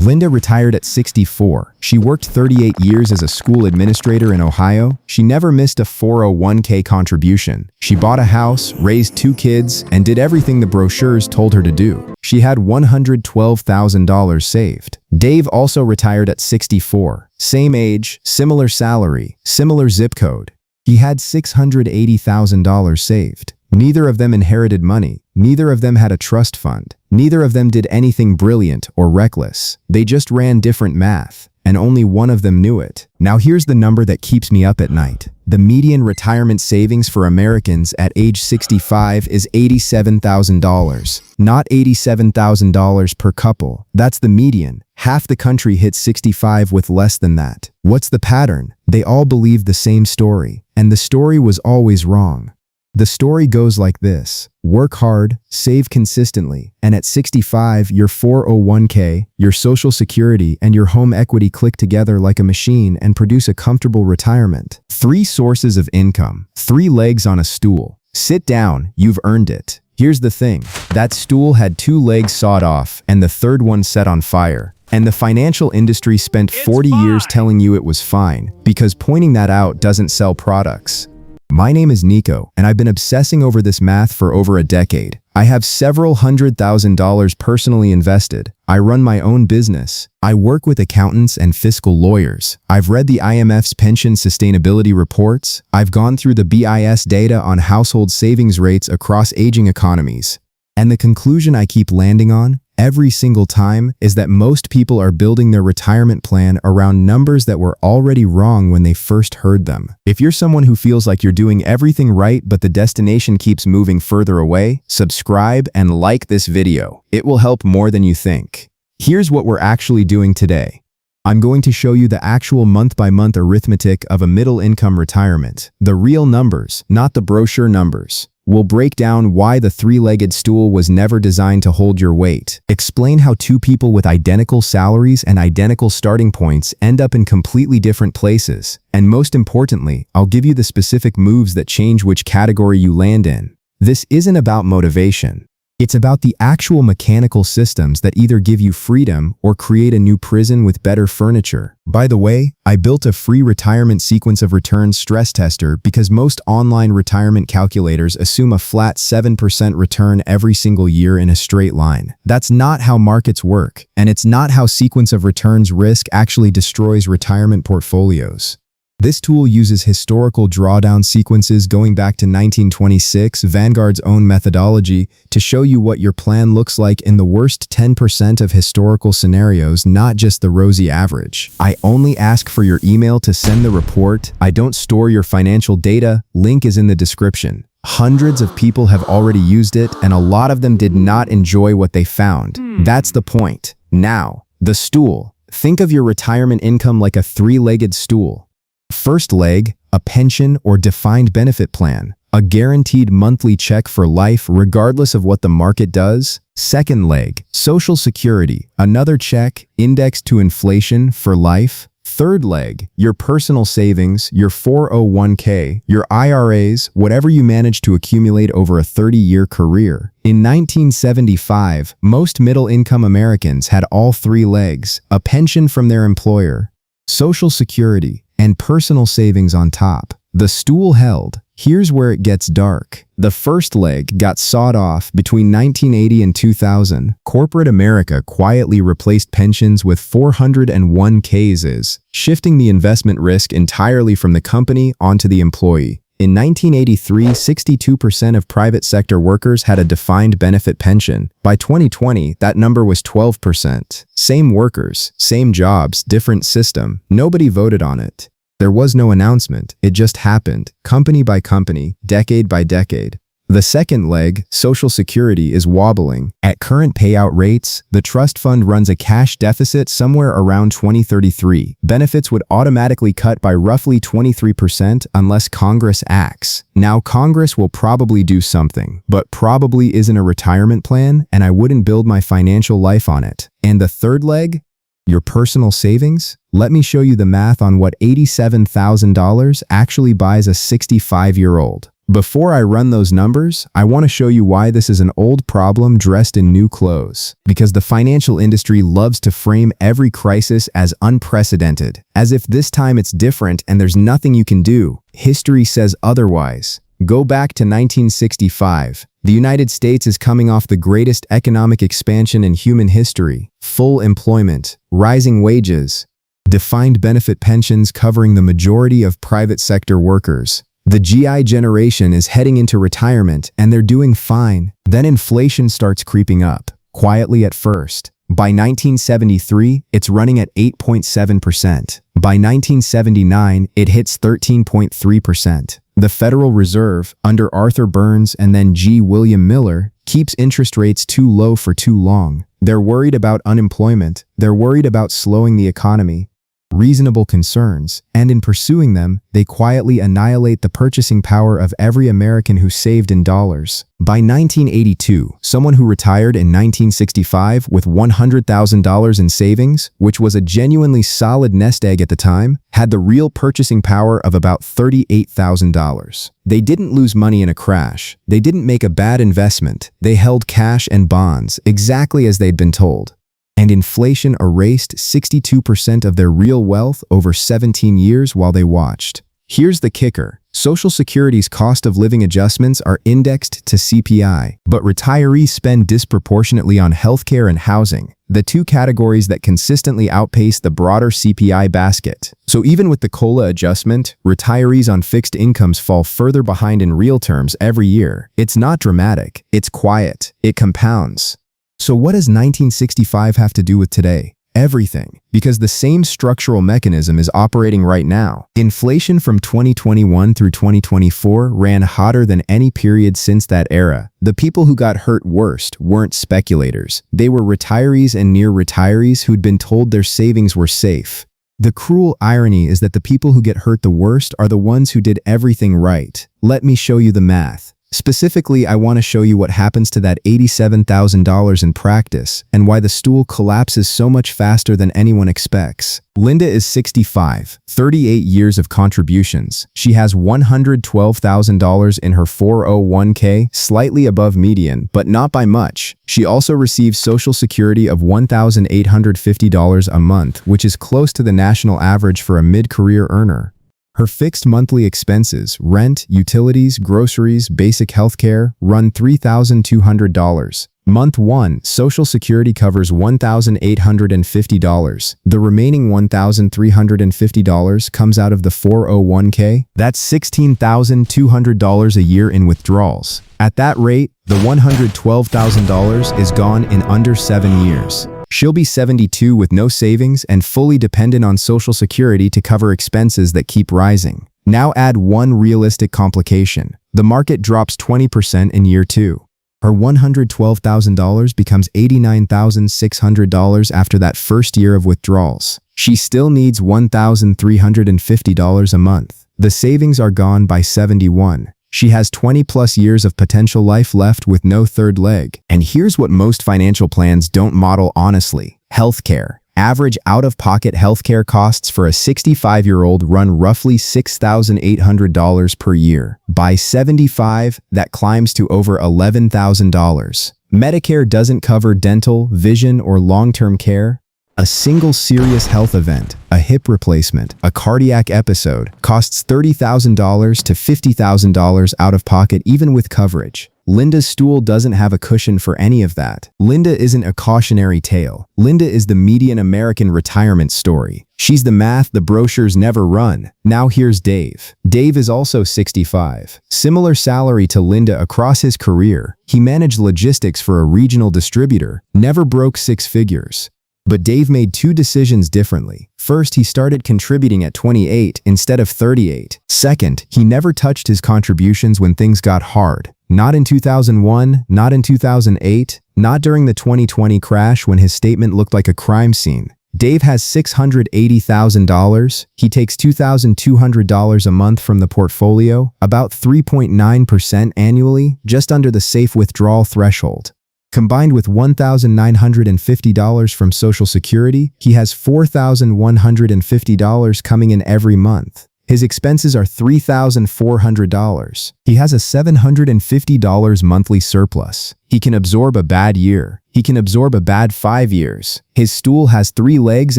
Linda retired at 64. She worked 38 years as a school administrator in Ohio. She never missed a 401k contribution. She bought a house, raised 2 kids, and did everything the brochures told her to do. She had $112,000 saved. Dave also retired at 64. Same age, similar salary, similar zip code. He had $680,000 saved. Neither of them inherited money. Neither of them had a trust fund. Neither of them did anything brilliant or reckless. They just ran different math, and only one of them knew it. Now here's the number that keeps me up at night. The median retirement savings for Americans at age 65 is $87,000. Not $87,000 per couple. That's the median. Half the country hits 65 with less than that. What's the pattern? They all believe the same story, and the story was always wrong. The story goes like this: work hard, save consistently, and at 65, your 401k, your Social Security, and your home equity click together like a machine and produce a comfortable retirement. 3 sources of income, 3 legs on a stool. Sit down, you've earned it. Here's the thing: that stool had 2 legs sawed off and the third one set on fire. And the financial industry spent 40 years telling you it was fine, because pointing that out doesn't sell products. My name is Nico, and I've been obsessing over this math for over a decade. I have several $100,000 personally invested. I run my own business. I work with accountants and fiscal lawyers. I've read the IMF's pension sustainability reports. I've gone through the BIS data on household savings rates across aging economies. And the conclusion I keep landing on, every single time, is that most people are building their retirement plan around numbers that were already wrong when they first heard them. If you're someone who feels like you're doing everything right but the destination keeps moving further away, subscribe and like this video. It will help more than you think. Here's what we're actually doing today. I'm going to show you the actual month-by-month arithmetic of a middle-income retirement. The real numbers, not the brochure numbers. We'll break down why the 3-legged stool was never designed to hold your weight. Explain how 2 people with identical salaries and identical starting points end up in completely different places. And most importantly, I'll give you the specific moves that change which category you land in. This isn't about motivation. It's about the actual mechanical systems that either give you freedom or create a new prison with better furniture. By the way, I built a free retirement sequence of returns stress tester because most online retirement calculators assume a flat 7% return every single year in a straight line. That's not how markets work, and it's not how sequence of returns risk actually destroys retirement portfolios. This tool uses historical drawdown sequences going back to 1926, Vanguard's own methodology, to show you what your plan looks like in the worst 10% of historical scenarios, not just the rosy average. I only ask for your email to send the report. I don't store your financial data. Link is in the description. Hundreds of people have already used it, and a lot of them did not enjoy what they found. That's the point. Now, the stool. Think of your retirement income like a 3-legged stool. First leg, a pension or defined benefit plan, a guaranteed monthly check for life regardless of what the market does. Second leg, Social Security, another check, indexed to inflation for life. Third leg, your personal savings, your 401k, your IRAs, whatever you manage to accumulate over a 30-year career. In 1975, most middle-income Americans had all 3 legs, a pension from their employer, Social Security, and personal savings on top. The stool held. Here's where it gets dark. The first leg got sawed off between 1980 and 2000. Corporate America quietly replaced pensions with 401ks, shifting the investment risk entirely from the company onto the employee. In 1983, 62% of private sector workers had a defined benefit pension. By 2020, that number was 12%. Same workers, same jobs, different system. Nobody voted on it. There was no announcement. It just happened, company by company, decade by decade. The second leg, Social Security, is wobbling. At current payout rates, the trust fund runs a cash deficit somewhere around 2033. Benefits would automatically cut by roughly 23% unless Congress acts. Now, Congress will probably do something, but probably isn't a retirement plan, and I wouldn't build my financial life on it. And the third leg? Your personal savings? Let me show you the math on what $87,000 actually buys a 65-year-old. Before I run those numbers, I want to show you why this is an old problem dressed in new clothes. Because the financial industry loves to frame every crisis as unprecedented, as if this time it's different and there's nothing you can do. History says otherwise. Go back to 1965. The United States is coming off the greatest economic expansion in human history. Full employment, rising wages, defined benefit pensions covering the majority of private sector workers. The GI generation is heading into retirement and they're doing fine. Then inflation starts creeping up, quietly at first. By 1973, it's running at 8.7%. By 1979, it hits 13.3%. The Federal Reserve, under Arthur Burns and then G. William Miller, keeps interest rates too low for too long. They're worried about unemployment. They're worried about slowing the economy. Reasonable concerns, and in pursuing them, they quietly annihilate the purchasing power of every American who saved in dollars. By 1982, someone who retired in 1965 with $100,000 in savings, which was a genuinely solid nest egg at the time, had the real purchasing power of about $38,000. They didn't lose money in a crash. They didn't make a bad investment. They held cash and bonds, exactly as they'd been told. And inflation erased 62% of their real wealth over 17 years while they watched. Here's the kicker. Social Security's cost of living adjustments are indexed to CPI, but retirees spend disproportionately on healthcare and housing, the two categories that consistently outpace the broader CPI basket. So even with the COLA adjustment, retirees on fixed incomes fall further behind in real terms every year. It's not dramatic. It's quiet. It compounds. So what does 1965 have to do with today? Everything, because the same structural mechanism is operating right now. Inflation from 2021 through 2024 ran hotter than any period since that era. The people who got hurt worst weren't speculators. They were retirees and near retirees who'd been told their savings were safe. The cruel irony is that the people who get hurt the worst are the ones who did everything right. Let me show you the math. Specifically, I want to show you what happens to that $87,000 in practice and why the stool collapses so much faster than anyone expects. Linda is 65, 38 years of contributions. She has $112,000 in her 401k, slightly above median, but not by much. She also receives Social Security of $1,850 a month, which is close to the national average for a mid-career earner. Her fixed monthly expenses, rent, utilities, groceries, basic healthcare, run $3,200. Month 1, Social Security covers $1,850. The remaining $1,350 comes out of the 401k. That's $16,200 a year in withdrawals. At that rate, the $112,000 is gone in under 7 years. She'll be 72 with no savings and fully dependent on Social Security to cover expenses that keep rising. Now add one realistic complication. The market drops 20% in year 2. Her $112,000 becomes $89,600 after that first year of withdrawals. She still needs $1,350 a month. The savings are gone by 71. She has 20+ years of potential life left with no third leg. And here's what most financial plans don't model honestly. Healthcare. Average out-of-pocket healthcare costs for a 65-year-old run roughly $6,800 per year. By 75, that climbs to over $11,000. Medicare doesn't cover dental, vision, or long-term care. A single serious health event, a hip replacement, a cardiac episode, costs $30,000 to $50,000 out of pocket even with coverage. Linda's stool doesn't have a cushion for any of that. Linda isn't a cautionary tale. Linda is the median American retirement story. She's the math the brochures never run. Now here's Dave. Dave is also 65. Similar salary to Linda across his career. He managed logistics for a regional distributor, never broke 6 figures. But Dave made 2 decisions differently. First, he started contributing at 28 instead of 38. Second, he never touched his contributions when things got hard. Not in 2001, not in 2008, not during the 2020 crash when his statement looked like a crime scene. Dave has $680,000. He takes $2,200 a month from the portfolio, about 3.9% annually, just under the safe withdrawal threshold. Combined with $1,950 from Social Security, he has $4,150 coming in every month. His expenses are $3,400. He has a $750 monthly surplus. He can absorb a bad year. He can absorb a bad 5 years. His stool has 3 legs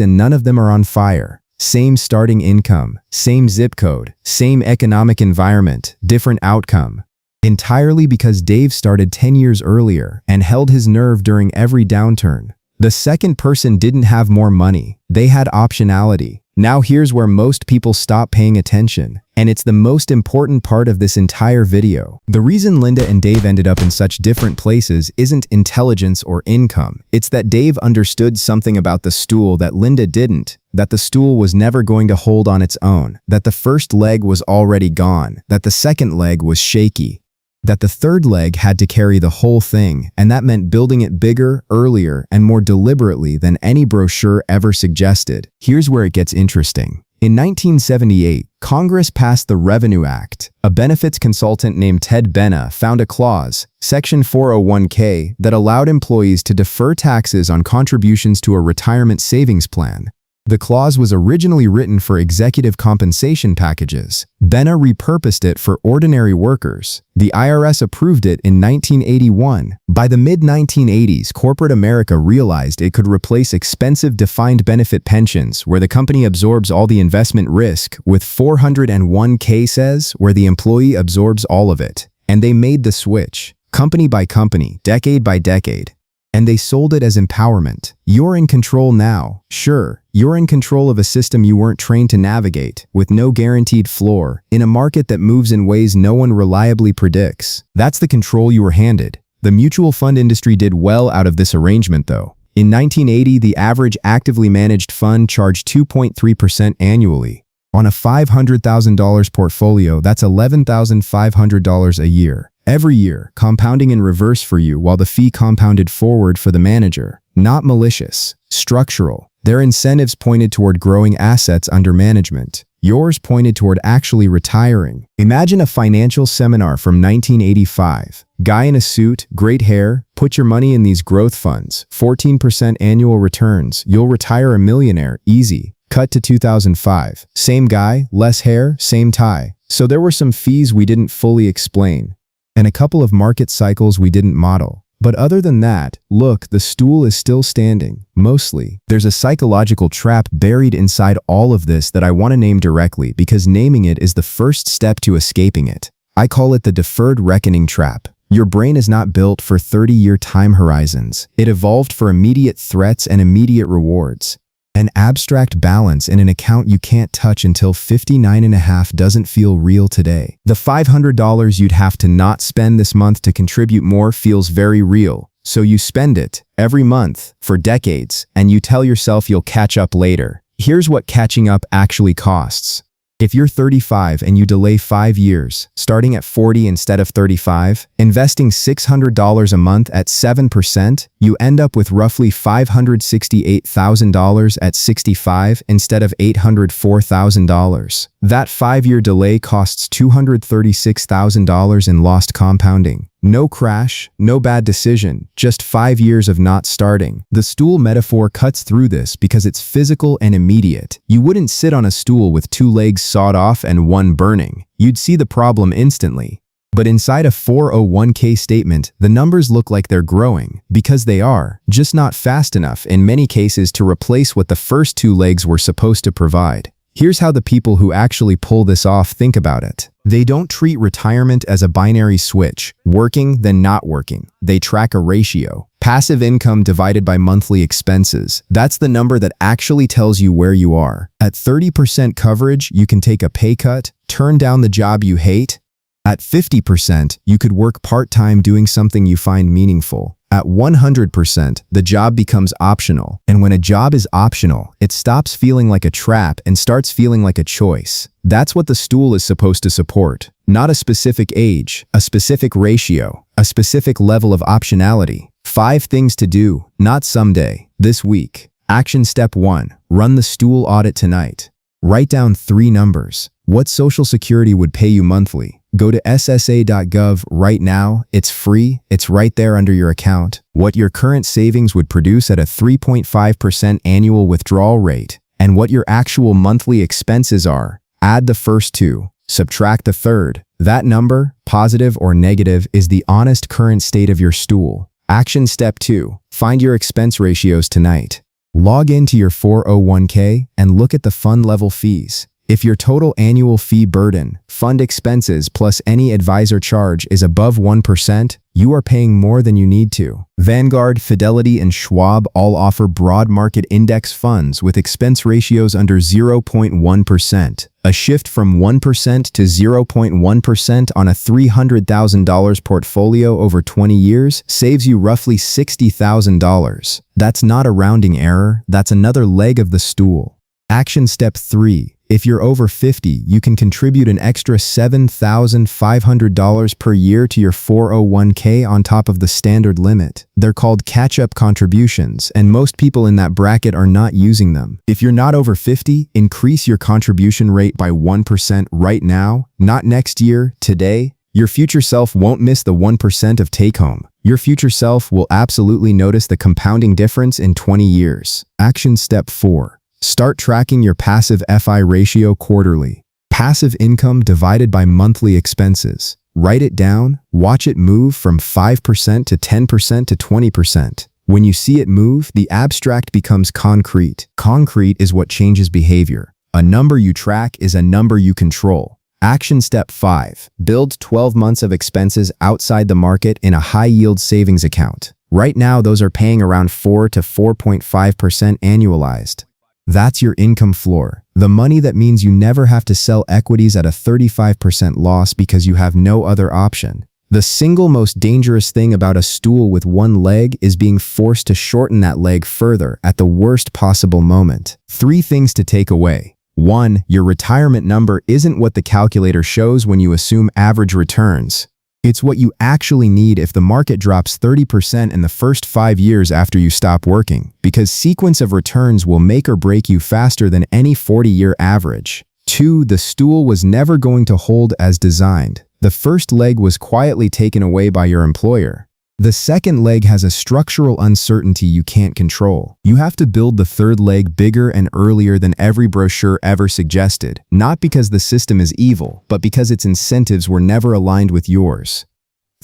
and none of them are on fire. Same starting income, same zip code, same economic environment, different outcome. Entirely because Dave started 10 years earlier and held his nerve during every downturn. The second person didn't have more money. They had optionality. Now here's where most people stop paying attention, and it's the most important part of this entire video. The reason Linda and Dave ended up in such different places isn't intelligence or income. It's that Dave understood something about the stool that Linda didn't, that the stool was never going to hold on its own, that the first leg was already gone, that the second leg was shaky, that the third leg had to carry the whole thing, and that meant building it bigger, earlier, and more deliberately than any brochure ever suggested. Here's where it gets interesting. In 1978, Congress passed the Revenue Act. A benefits consultant named Ted Benna found a clause, Section 401k, that allowed employees to defer taxes on contributions to a retirement savings plan. The clause was originally written for executive compensation packages. Benna repurposed it for ordinary workers. The IRS approved it in 1981. By the mid-1980s, corporate America realized it could replace expensive defined benefit pensions where the company absorbs all the investment risk with 401k says where the employee absorbs all of it. And they made the switch, company by company, decade by decade. And they sold it as empowerment. You're in control now. Sure, you're in control of a system you weren't trained to navigate, with no guaranteed floor, in a market that moves in ways no one reliably predicts. That's the control you were handed. The mutual fund industry did well out of this arrangement, though. In 1980, the average actively managed fund charged 2.3% annually. On a $500,000 portfolio, that's $11,500 a year. Every year, compounding in reverse for you while the fee compounded forward for the manager. Not malicious, structural. Their incentives pointed toward growing assets under management. Yours pointed toward actually retiring. Imagine a financial seminar from 1985. Guy in a suit, great hair, put your money in these growth funds, 14% annual returns, you'll retire a millionaire, easy. Cut to 2005. Same guy, less hair, same tie. So there were some fees we didn't fully explain. And a couple of market cycles we didn't model. But other than that, look, the stool is still standing, mostly. There's a psychological trap buried inside all of this that I want to name directly because naming it is the first step to escaping it. I call it the deferred reckoning trap. Your brain is not built for 30-year time horizons. It evolved for immediate threats and immediate rewards. An abstract balance in an account you can't touch until 59.5 doesn't feel real today. The $500 you'd have to not spend this month to contribute more feels very real. So you spend it every month for decades and you tell yourself you'll catch up later. Here's what catching up actually costs. If you're 35 and you delay 5 years, starting at 40 instead of 35, investing $600 a month at 7%, you end up with roughly $568,000 at 65 instead of $804,000. That 5-year delay costs $236,000 in lost compounding. No crash, no bad decision, just 5 years of not starting. The stool metaphor cuts through this because it's physical and immediate. You wouldn't sit on a stool with 2 legs sawed off and 1 burning. You'd see the problem instantly. But inside a 401k statement, the numbers look like they're growing, because they are, just not fast enough in many cases to replace what the first 2 legs were supposed to provide. Here's how the people who actually pull this off think about it. They don't treat retirement as a binary switch, working then not working. They track a ratio. Passive income divided by monthly expenses. That's the number that actually tells you where you are. At 30% coverage, you can take a pay cut, turn down the job you hate. At 50%, you could work part-time doing something you find meaningful. At 100%, the job becomes optional. And when a job is optional, it stops feeling like a trap and starts feeling like a choice. That's what the stool is supposed to support. Not a specific age, a specific ratio, a specific level of optionality. 5 things to do, not someday, this week. Action step 1, run the stool audit tonight. Write down 3 numbers. What Social Security would pay you monthly? Go to ssa.gov right now. It's free. It's right there under your account. What your current savings would produce at a 3.5% annual withdrawal rate, and what your actual monthly expenses are. Add the first two. Subtract the third. That number, positive or negative, is the honest current state of your stool. Action step 2. Find your expense ratios tonight. Log into your 401k and look at the fund level fees. If your total annual fee burden, fund expenses plus any advisor charge is above 1%, you are paying more than you need to. Vanguard, Fidelity, and Schwab all offer broad market index funds with expense ratios under 0.1%. A shift from 1% to 0.1% on a $300,000 portfolio over 20 years saves you roughly $60,000. That's not a rounding error, that's another leg of the stool. Action step 3. If you're over 50, you can contribute an extra $7,500 per year to your 401k on top of the standard limit. They're called catch-up contributions, and most people in that bracket are not using them. If you're not over 50, increase your contribution rate by 1% right now, not next year, today. Your future self won't miss the 1% of take-home. Your future self will absolutely notice the compounding difference in 20 years. Action step 4. Start tracking your passive FI ratio quarterly. Passive income divided by monthly expenses. Write it down, watch it move from 5% to 10% to 20%. When you see it move, the abstract becomes concrete. Concrete is what changes behavior. A number you track is a number you control. Action step 5. Build 12 months of expenses outside the market in a high-yield savings account. Right now, those are paying around 4 to 4.5% annualized. That's your income floor. The money that means you never have to sell equities at a 35% loss because you have no other option. The single most dangerous thing about a stool with one leg is being forced to shorten that leg further at the worst possible moment. 3 things to take away. 1. Your retirement number isn't what the calculator shows when you assume average returns. It's what you actually need if the market drops 30% in the first 5 years after you stop working, because sequence of returns will make or break you faster than any 40-year average. 2. The stool was never going to hold as designed. The first leg was quietly taken away by your employer. The second leg has a structural uncertainty you can't control. You have to build the third leg bigger and earlier than every brochure ever suggested, not because the system is evil, but because its incentives were never aligned with yours.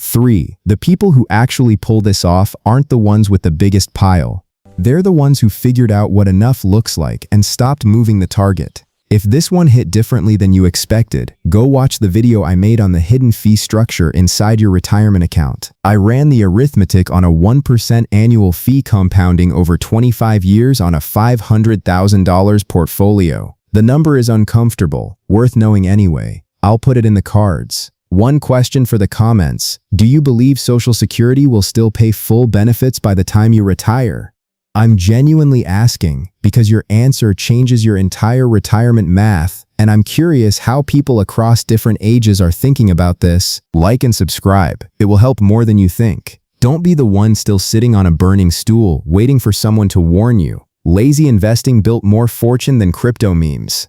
3. The people who actually pull this off aren't the ones with the biggest pile. They're the ones who figured out what enough looks like and stopped moving the target. If this one hit differently than you expected, go watch the video I made on the hidden fee structure inside your retirement account. I ran the arithmetic on a 1% annual fee compounding over 25 years on a $500,000 portfolio. The number is uncomfortable, worth knowing anyway. I'll put it in the cards. One question for the comments: do you believe Social Security will still pay full benefits by the time you retire? I'm genuinely asking because your answer changes your entire retirement math, and I'm curious how people across different ages are thinking about this. Like and subscribe. It will help more than you think. Don't be the one still sitting on a burning stool, waiting for someone to warn you. Lazy investing built more fortune than crypto memes.